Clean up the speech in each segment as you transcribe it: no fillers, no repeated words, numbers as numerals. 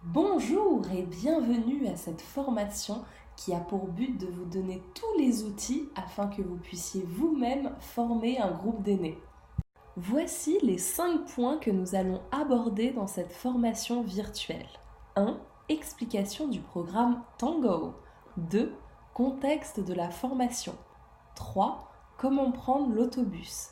Bonjour et bienvenue à cette formation qui a pour but de vous donner tous les outils afin que vous puissiez vous-même former un groupe d'aînés. Voici les 5 points que nous allons aborder dans cette formation virtuelle. 1. Explication du programme Tango. 2. Contexte de la formation. 3. Comment prendre l'autobus.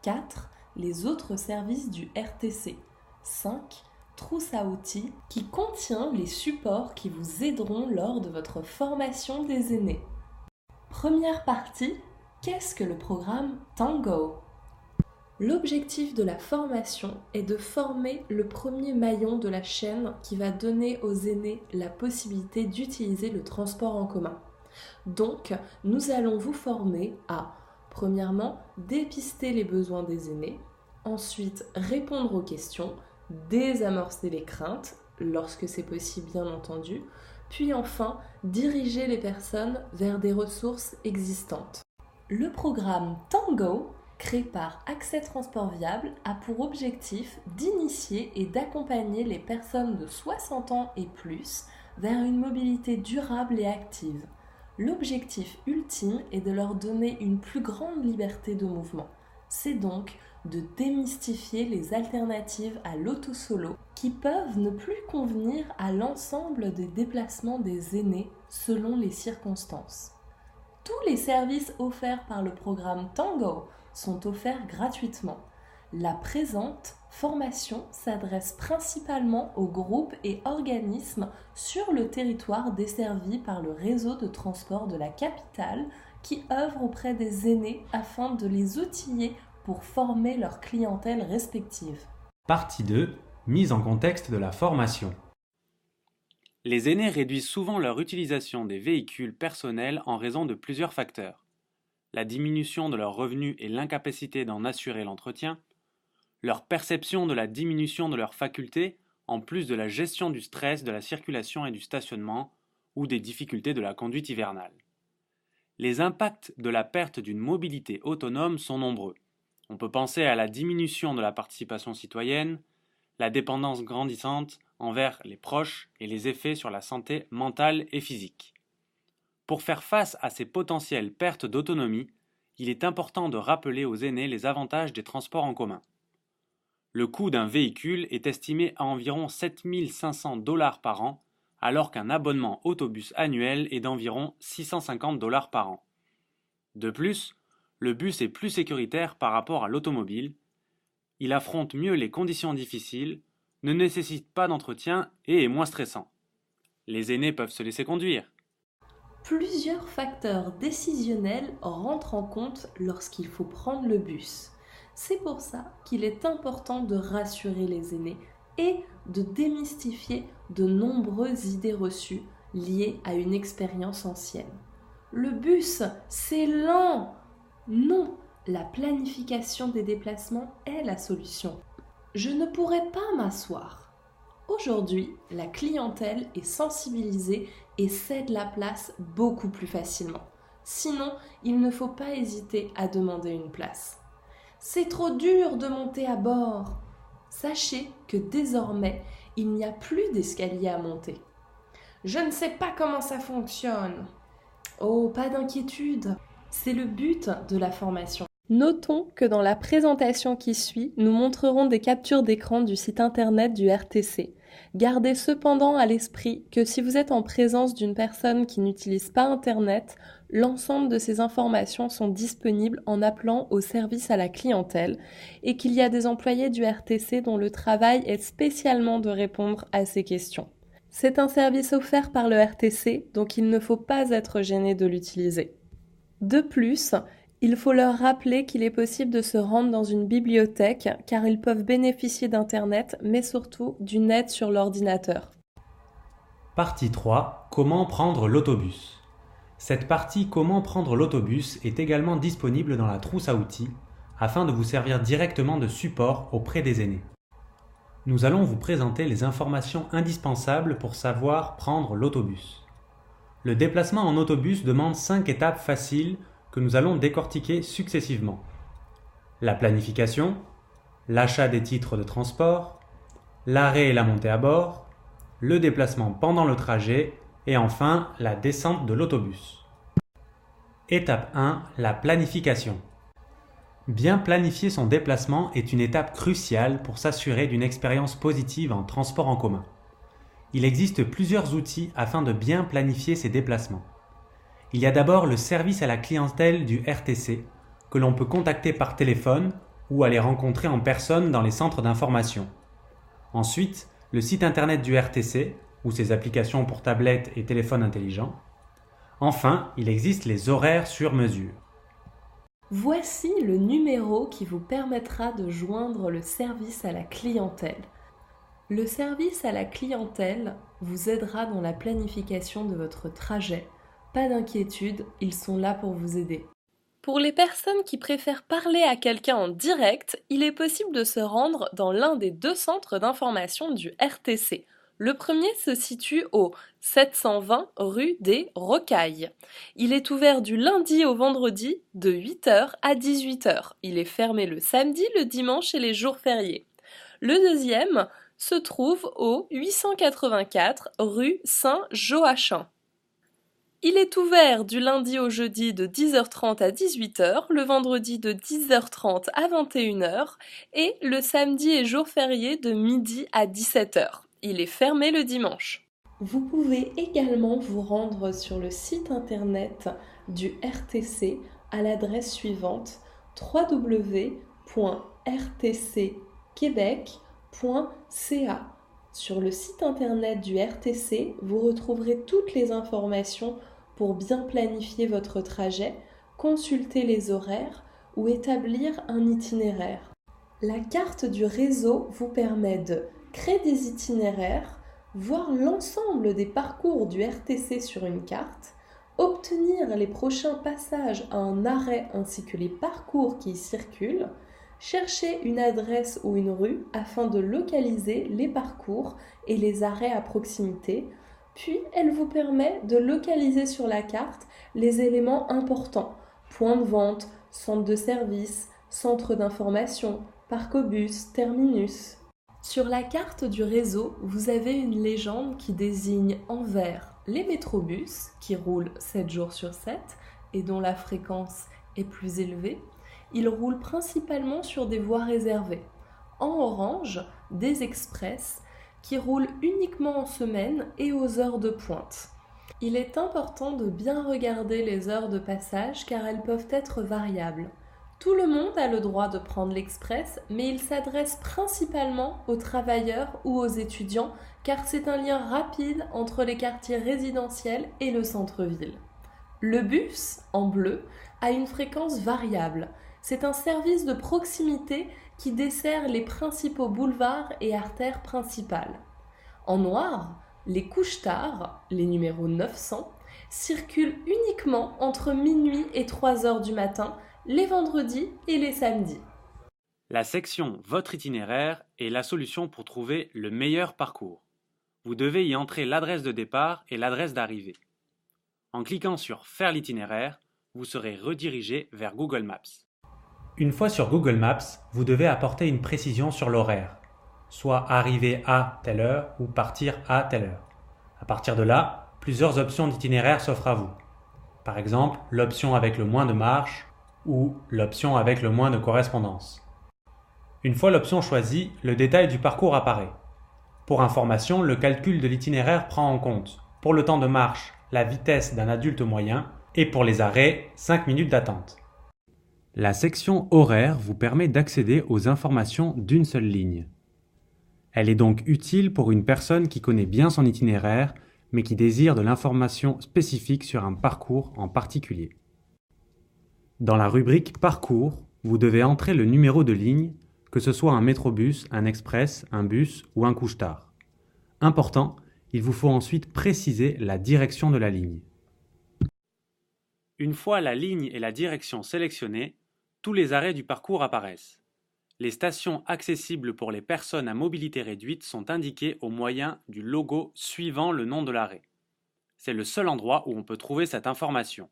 4. Les autres services du RTC. 5. Trousse à outils qui contient les supports qui vous aideront lors de votre formation des aînés. Première partie, qu'est-ce que le programme Tango ? L'objectif de la formation est de former le premier maillon de la chaîne qui va donner aux aînés la possibilité d'utiliser le transport en commun. Donc, nous allons vous former à, premièrement, dépister les besoins des aînés, ensuite répondre aux questions, désamorcer les craintes, lorsque c'est possible bien entendu, puis enfin diriger les personnes vers des ressources existantes. Le programme Tango, créé par Accès Transport Viable, a pour objectif d'initier et d'accompagner les personnes de 60 ans et plus vers une mobilité durable et active. L'objectif ultime est de leur donner une plus grande liberté de mouvement. C'est donc de démystifier les alternatives à l'auto-solo qui peuvent ne plus convenir à l'ensemble des déplacements des aînés selon les circonstances. Tous les services offerts par le programme Tango sont offerts gratuitement. La présente formation s'adresse principalement aux groupes et organismes sur le territoire desservi par le réseau de transport de la capitale qui œuvrent auprès des aînés afin de les outiller pour former leur clientèle respective. Partie 2. Mise en contexte de la formation. Les aînés réduisent souvent leur utilisation des véhicules personnels en raison de plusieurs facteurs. La diminution de leurs revenus et l'incapacité d'en assurer l'entretien, leur perception de la diminution de leurs facultés, en plus de la gestion du stress de la circulation et du stationnement, ou des difficultés de la conduite hivernale. Les impacts de la perte d'une mobilité autonome sont nombreux. On peut penser à la diminution de la participation citoyenne, la dépendance grandissante envers les proches et les effets sur la santé mentale et physique. Pour faire face à ces potentielles pertes d'autonomie, il est important de rappeler aux aînés les avantages des transports en commun. Le coût d'un véhicule est estimé à environ 7 500 $ par an, alors qu'un abonnement autobus annuel est d'environ 650 $ par an. De plus, le bus est plus sécuritaire par rapport à l'automobile, il affronte mieux les conditions difficiles, ne nécessite pas d'entretien et est moins stressant. Les aînés peuvent se laisser conduire. Plusieurs facteurs décisionnels rentrent en compte lorsqu'il faut prendre le bus. C'est pour ça qu'il est important de rassurer les aînés et de démystifier de nombreuses idées reçues liées à une expérience ancienne. Le bus, c'est lent! Non, la planification des déplacements est la solution. Je ne pourrais pas m'asseoir. Aujourd'hui, la clientèle est sensibilisée et cède la place beaucoup plus facilement. Sinon, il ne faut pas hésiter à demander une place. C'est trop dur de monter à bord. Sachez que désormais, il n'y a plus d'escalier à monter. Je ne sais pas comment ça fonctionne. Oh, pas d'inquiétude. C'est le but de la formation. Notons que dans la présentation qui suit, nous montrerons des captures d'écran du site internet du RTC. Gardez cependant à l'esprit que si vous êtes en présence d'une personne qui n'utilise pas Internet, l'ensemble de ces informations sont disponibles en appelant au service à la clientèle et qu'il y a des employés du RTC dont le travail est spécialement de répondre à ces questions. C'est un service offert par le RTC, donc il ne faut pas être gêné de l'utiliser. De plus, il faut leur rappeler qu'il est possible de se rendre dans une bibliothèque car ils peuvent bénéficier d'Internet, mais surtout d'une aide sur l'ordinateur. Partie 3. Comment prendre l'autobus. Cette partie Comment prendre l'autobus est également disponible dans la trousse à outils afin de vous servir directement de support auprès des aînés. Nous allons vous présenter les informations indispensables pour savoir prendre l'autobus. Le déplacement en autobus demande 5 étapes faciles que nous allons décortiquer successivement. La planification, l'achat des titres de transport, l'arrêt et la montée à bord, le déplacement pendant le trajet et enfin la descente de l'autobus. Étape 1, la planification. Bien planifier son déplacement est une étape cruciale pour s'assurer d'une expérience positive en transport en commun. Il existe plusieurs outils afin de bien planifier ses déplacements. Il y a d'abord le service à la clientèle du RTC, que l'on peut contacter par téléphone ou aller rencontrer en personne dans les centres d'information. Ensuite, le site internet du RTC, ou ses applications pour tablettes et téléphones intelligents. Enfin, il existe les horaires sur mesure. Voici le numéro qui vous permettra de joindre le service à la clientèle. Le service à la clientèle vous aidera dans la planification de votre trajet. Pas d'inquiétude, ils sont là pour vous aider. Pour les personnes qui préfèrent parler à quelqu'un en direct, il est possible de se rendre dans l'un des 2 centres d'information du RTC. Le premier se situe au 720 rue des Rocailles. Il est ouvert du lundi au vendredi de 8h à 18h. Il est fermé le samedi, le dimanche et les jours fériés. Le deuxième se trouve au 884 rue Saint-Joachim. Il est ouvert du lundi au jeudi de 10h30 à 18h, le vendredi de 10h30 à 21h et le samedi et jour férié de midi à 17h. Il est fermé le dimanche. Vous pouvez également vous rendre sur le site internet du RTC à l'adresse suivante www.rtcquebec.ca. Sur le site internet du RTC, vous retrouverez toutes les informations pour bien planifier votre trajet, consulter les horaires ou établir un itinéraire. La carte du réseau vous permet de créer des itinéraires, voir l'ensemble des parcours du RTC sur une carte, obtenir les prochains passages à un arrêt ainsi que les parcours qui y circulent, chercher une adresse ou une rue afin de localiser les parcours et les arrêts à proximité, puis elle vous permet de localiser sur la carte les éléments importants, points de vente, centre de service, centre d'information, parcobus, terminus. Sur la carte du réseau, vous avez une légende qui désigne en vert les métrobus qui roulent 7 jours sur 7 et dont la fréquence est plus élevée. Ils roulent principalement sur des voies réservées. En orange, des express qui roulent uniquement en semaine et aux heures de pointe. Il est important de bien regarder les heures de passage car elles peuvent être variables. Tout le monde a le droit de prendre l'express, mais il s'adresse principalement aux travailleurs ou aux étudiants car c'est un lien rapide entre les quartiers résidentiels et le centre-ville. Le bus, en bleu, a une fréquence variable. C'est un service de proximité qui dessert les principaux boulevards et artères principales. En noir, les couche-tard, les numéros 900, circulent uniquement entre minuit et 3 heures du matin, les vendredis et les samedis. La section Votre itinéraire est la solution pour trouver le meilleur parcours. Vous devez y entrer l'adresse de départ et l'adresse d'arrivée. En cliquant sur Faire l'itinéraire, vous serez redirigé vers Google Maps. Une fois sur Google Maps, vous devez apporter une précision sur l'horaire, soit arriver à telle heure ou partir à telle heure. À partir de là, plusieurs options d'itinéraire s'offrent à vous. Par exemple, l'option avec le moins de marche ou l'option avec le moins de correspondance. Une fois l'option choisie, le détail du parcours apparaît. Pour information, le calcul de l'itinéraire prend en compte, pour le temps de marche, la vitesse d'un adulte moyen et pour les arrêts, 5 minutes d'attente. La section horaire vous permet d'accéder aux informations d'une seule ligne. Elle est donc utile pour une personne qui connaît bien son itinéraire, mais qui désire de l'information spécifique sur un parcours en particulier. Dans la rubrique Parcours, vous devez entrer le numéro de ligne, que ce soit un métrobus, un express, un bus ou un couche-tard. Important, il vous faut ensuite préciser la direction de la ligne. Une fois la ligne et la direction sélectionnées, tous les arrêts du parcours apparaissent. Les stations accessibles pour les personnes à mobilité réduite sont indiquées au moyen du logo suivant le nom de l'arrêt. C'est le seul endroit où on peut trouver cette information.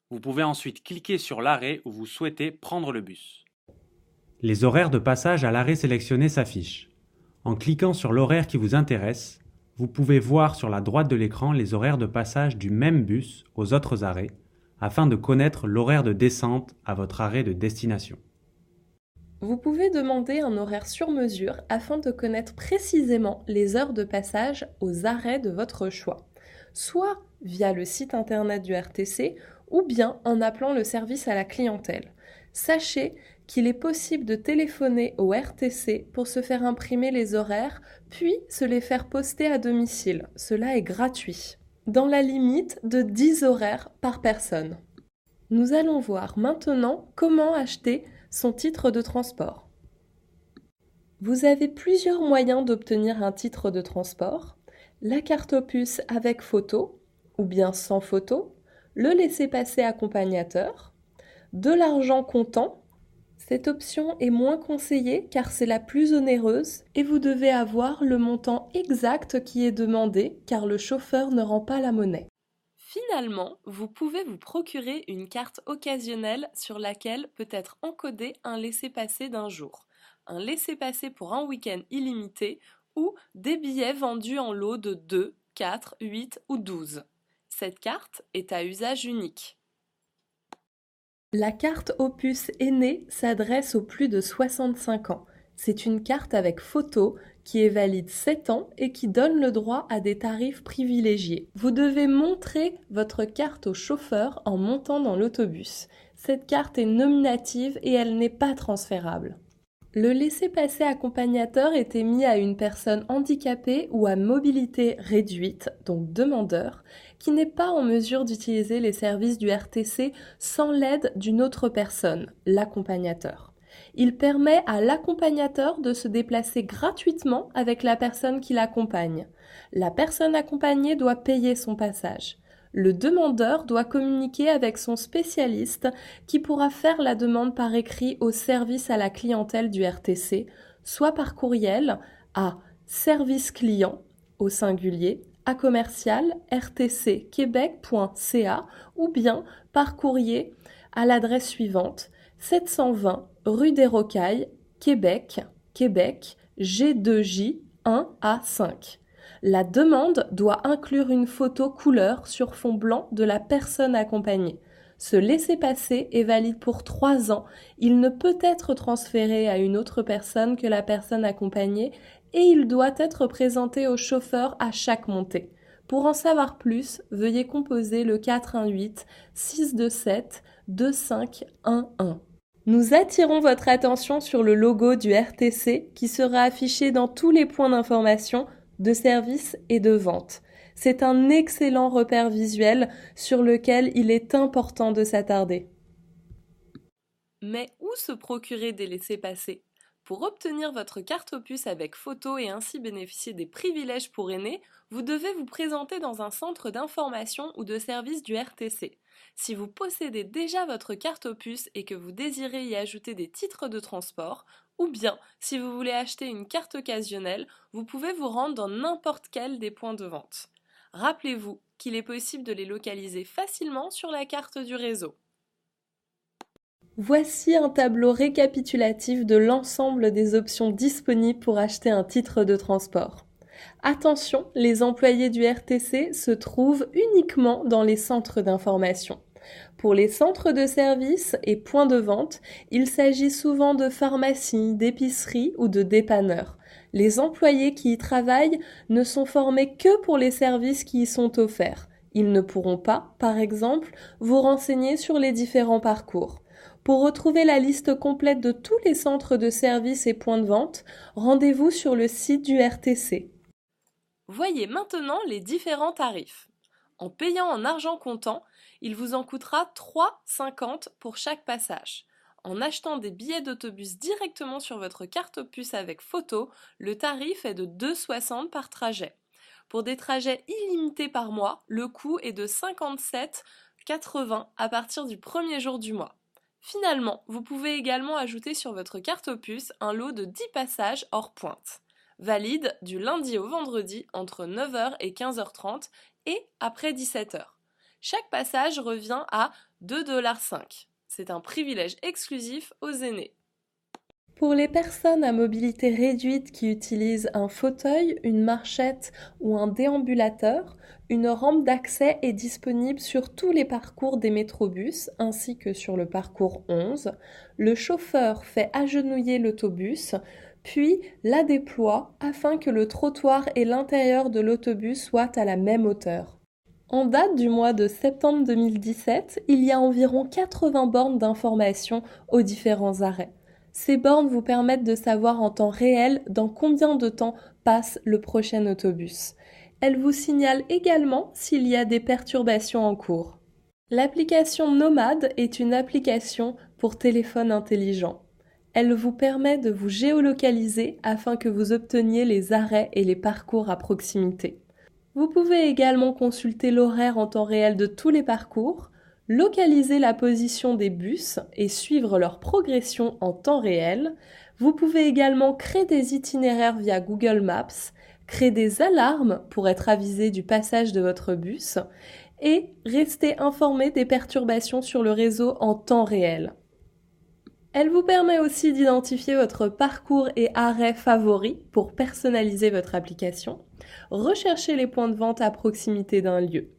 Vous pouvez ensuite cliquer sur l'arrêt où vous souhaitez prendre le bus. Les horaires de passage à l'arrêt sélectionné s'affichent. En cliquant sur l'horaire qui vous intéresse, vous pouvez voir sur la droite de l'écran les horaires de passage du même bus aux autres arrêts, afin de connaître l'horaire de descente à votre arrêt de destination. Vous pouvez demander un horaire sur mesure afin de connaître précisément les heures de passage aux arrêts de votre choix, soit via le site internet du RTC ou bien en appelant le service à la clientèle. Sachez qu'il est possible de téléphoner au RTC pour se faire imprimer les horaires, puis se les faire poster à domicile. Cela est gratuit, dans la limite de 10 horaires par personne. Nous allons voir maintenant comment acheter son titre de transport. Vous avez plusieurs moyens d'obtenir un titre de transport: la carte opus avec photo ou bien sans photo, le laissez-passer accompagnateur, de l'argent comptant. Cette option est moins conseillée car c'est la plus onéreuse et vous devez avoir le montant exact qui est demandé car le chauffeur ne rend pas la monnaie. Finalement, vous pouvez vous procurer une carte occasionnelle sur laquelle peut être encodé un laissez-passer d'un jour, un laissez-passer pour un week-end illimité ou des billets vendus en lots de 2, 4, 8 ou 12. Cette carte est à usage unique. La carte Opus Aîné s'adresse aux plus de 65 ans. C'est une carte avec photo qui est valide 7 ans et qui donne le droit à des tarifs privilégiés. Vous devez montrer votre carte au chauffeur en montant dans l'autobus. Cette carte est nominative et elle n'est pas transférable. Le laissez-passer accompagnateur est émis à une personne handicapée ou à mobilité réduite, donc demandeur, qui n'est pas en mesure d'utiliser les services du RTC sans l'aide d'une autre personne, l'accompagnateur. Il permet à l'accompagnateur de se déplacer gratuitement avec la personne qui l'accompagne. La personne accompagnée doit payer son passage. Le demandeur doit communiquer avec son spécialiste qui pourra faire la demande par écrit au service à la clientèle du RTC, soit par courriel à service client au singulier à commercial rtcquebec.ca ou bien par courrier à l'adresse suivante 720 rue des Rocailles, Québec, G2J 1A5. La demande doit inclure une photo couleur sur fond blanc de la personne accompagnée. Ce laissez-passer est valide pour 3 ans. Il ne peut être transféré à une autre personne que la personne accompagnée et il doit être présenté au chauffeur à chaque montée. Pour en savoir plus, veuillez composer le 418 627 2511. Nous attirons votre attention sur le logo du RTC qui sera affiché dans tous les points d'information, de service et de vente. C'est un excellent repère visuel sur lequel il est important de s'attarder. Mais où se procurer des laissez-passer ? Pour obtenir votre carte opus avec photo et ainsi bénéficier des privilèges pour aînés, vous devez vous présenter dans un centre d'information ou de service du RTC. Si vous possédez déjà votre carte opus et que vous désirez y ajouter des titres de transport, ou bien si vous voulez acheter une carte occasionnelle, vous pouvez vous rendre dans n'importe quel des points de vente. Rappelez-vous qu'il est possible de les localiser facilement sur la carte du réseau. Voici un tableau récapitulatif de l'ensemble des options disponibles pour acheter un titre de transport. Attention, les employés du RTC se trouvent uniquement dans les centres d'information. Pour les centres de service et points de vente, il s'agit souvent de pharmacies, d'épiceries ou de dépanneurs. Les employés qui y travaillent ne sont formés que pour les services qui y sont offerts. Ils ne pourront pas, par exemple, vous renseigner sur les différents parcours. Pour retrouver la liste complète de tous les centres de service et points de vente, rendez-vous sur le site du RTC. Voyez maintenant les différents tarifs. En payant en argent comptant, il vous en coûtera 3,50 pour chaque passage. En achetant des billets d'autobus directement sur votre carte opus avec photo, le tarif est de 2,60 par trajet. Pour des trajets illimités par mois, le coût est de 57,80 à partir du premier jour du mois. Finalement, vous pouvez également ajouter sur votre carte opus un lot de 10 passages hors pointe, valide du lundi au vendredi entre 9h et 15h30 et après 17h. Chaque passage revient à 2,05 $. C'est un privilège exclusif aux aînés. Pour les personnes à mobilité réduite qui utilisent un fauteuil, une marchette ou un déambulateur, une rampe d'accès est disponible sur tous les parcours des métrobus ainsi que sur le parcours 11. Le chauffeur fait agenouiller l'autobus, puis la déploie afin que le trottoir et l'intérieur de l'autobus soient à la même hauteur. En date du mois de septembre 2017, il y a environ 80 bornes d'information aux différents arrêts. Ces bornes vous permettent de savoir en temps réel dans combien de temps passe le prochain autobus. Elles vous signalent également s'il y a des perturbations en cours. L'application Nomade est une application pour téléphone intelligent. Elle vous permet de vous géolocaliser afin que vous obteniez les arrêts et les parcours à proximité. Vous pouvez également consulter l'horaire en temps réel de tous les parcours, localiser la position des bus et suivre leur progression en temps réel. Vous pouvez également créer des itinéraires via Google Maps, créer des alarmes pour être avisé du passage de votre bus et rester informé des perturbations sur le réseau en temps réel. Elle vous permet aussi d'identifier votre parcours et arrêt favoris pour personnaliser votre application. Recherchez les points de vente à proximité d'un lieu.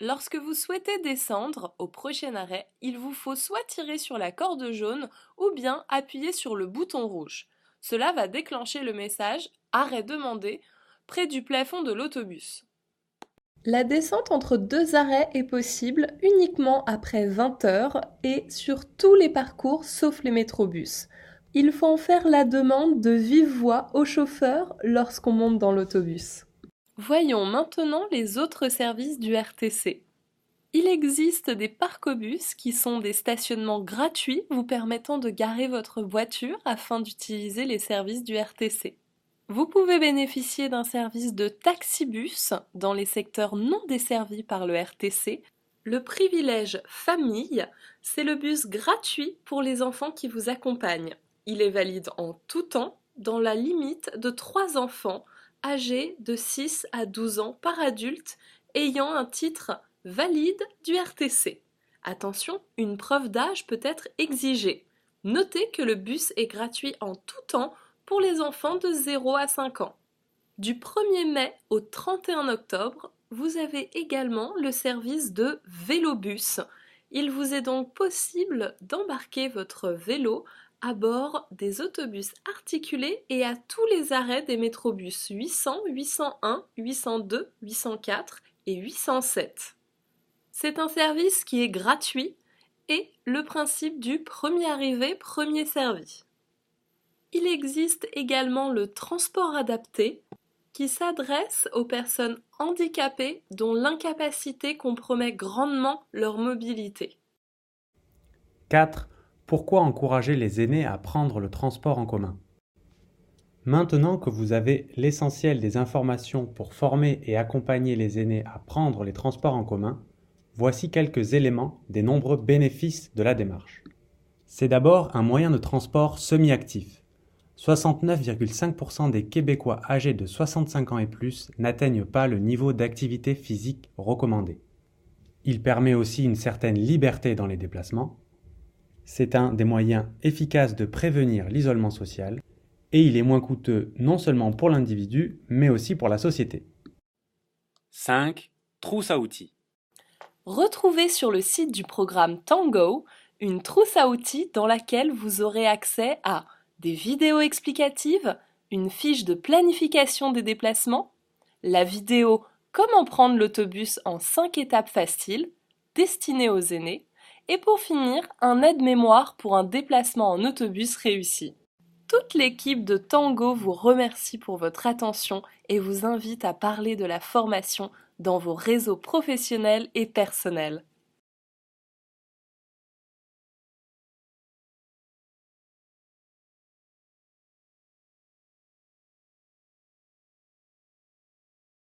Lorsque vous souhaitez descendre au prochain arrêt, il vous faut soit tirer sur la corde jaune ou bien appuyer sur le bouton rouge. Cela va déclencher le message « Arrêt demandé » près du plafond de l'autobus. La descente entre deux arrêts est possible uniquement après 20 heures et sur tous les parcours sauf les métrobus. Il faut en faire la demande de vive voix au chauffeur lorsqu'on monte dans l'autobus. Voyons maintenant les autres services du RTC. Il existe des parcobus qui sont des stationnements gratuits vous permettant de garer votre voiture afin d'utiliser les services du RTC. Vous pouvez bénéficier d'un service de taxibus dans les secteurs non desservis par le RTC. Le privilège famille, c'est le bus gratuit pour les enfants qui vous accompagnent. Il est valide en tout temps dans la limite de 3 enfants âgés de 6 à 12 ans par adulte ayant un titre valide du RTC. Attention, une preuve d'âge peut être exigée. Notez que le bus est gratuit en tout temps pour les enfants de 0 à 5 ans. Du 1er mai au 31 octobre, vous avez également le service de vélobus. Il vous est donc possible d'embarquer votre vélo à bord des autobus articulés et à tous les arrêts des métrobus 800, 801, 802, 804 et 807. C'est un service qui est gratuit et le principe du premier arrivé, premier servi. Il existe également le transport adapté qui s'adresse aux personnes handicapées dont l'incapacité compromet grandement leur mobilité. 4. Pourquoi encourager les aînés à prendre le transport en commun? Maintenant que vous avez l'essentiel des informations pour former et accompagner les aînés à prendre les transports en commun, voici quelques éléments des nombreux bénéfices de la démarche. C'est d'abord un moyen de transport semi-actif. 69,5% des Québécois âgés de 65 ans et plus n'atteignent pas le niveau d'activité physique recommandé. Il permet aussi une certaine liberté dans les déplacements. C'est un des moyens efficaces de prévenir l'isolement social et il est moins coûteux non seulement pour l'individu, mais aussi pour la société. 5. Trousse à outils. Retrouvez sur le site du programme Tango une trousse à outils dans laquelle vous aurez accès à des vidéos explicatives, une fiche de planification des déplacements, la vidéo Comment prendre l'autobus en 5 étapes faciles, destinée aux aînés, et pour finir, un aide-mémoire pour un déplacement en autobus réussi. Toute l'équipe de Tango vous remercie pour votre attention et vous invite à parler de la formation dans vos réseaux professionnels et personnels.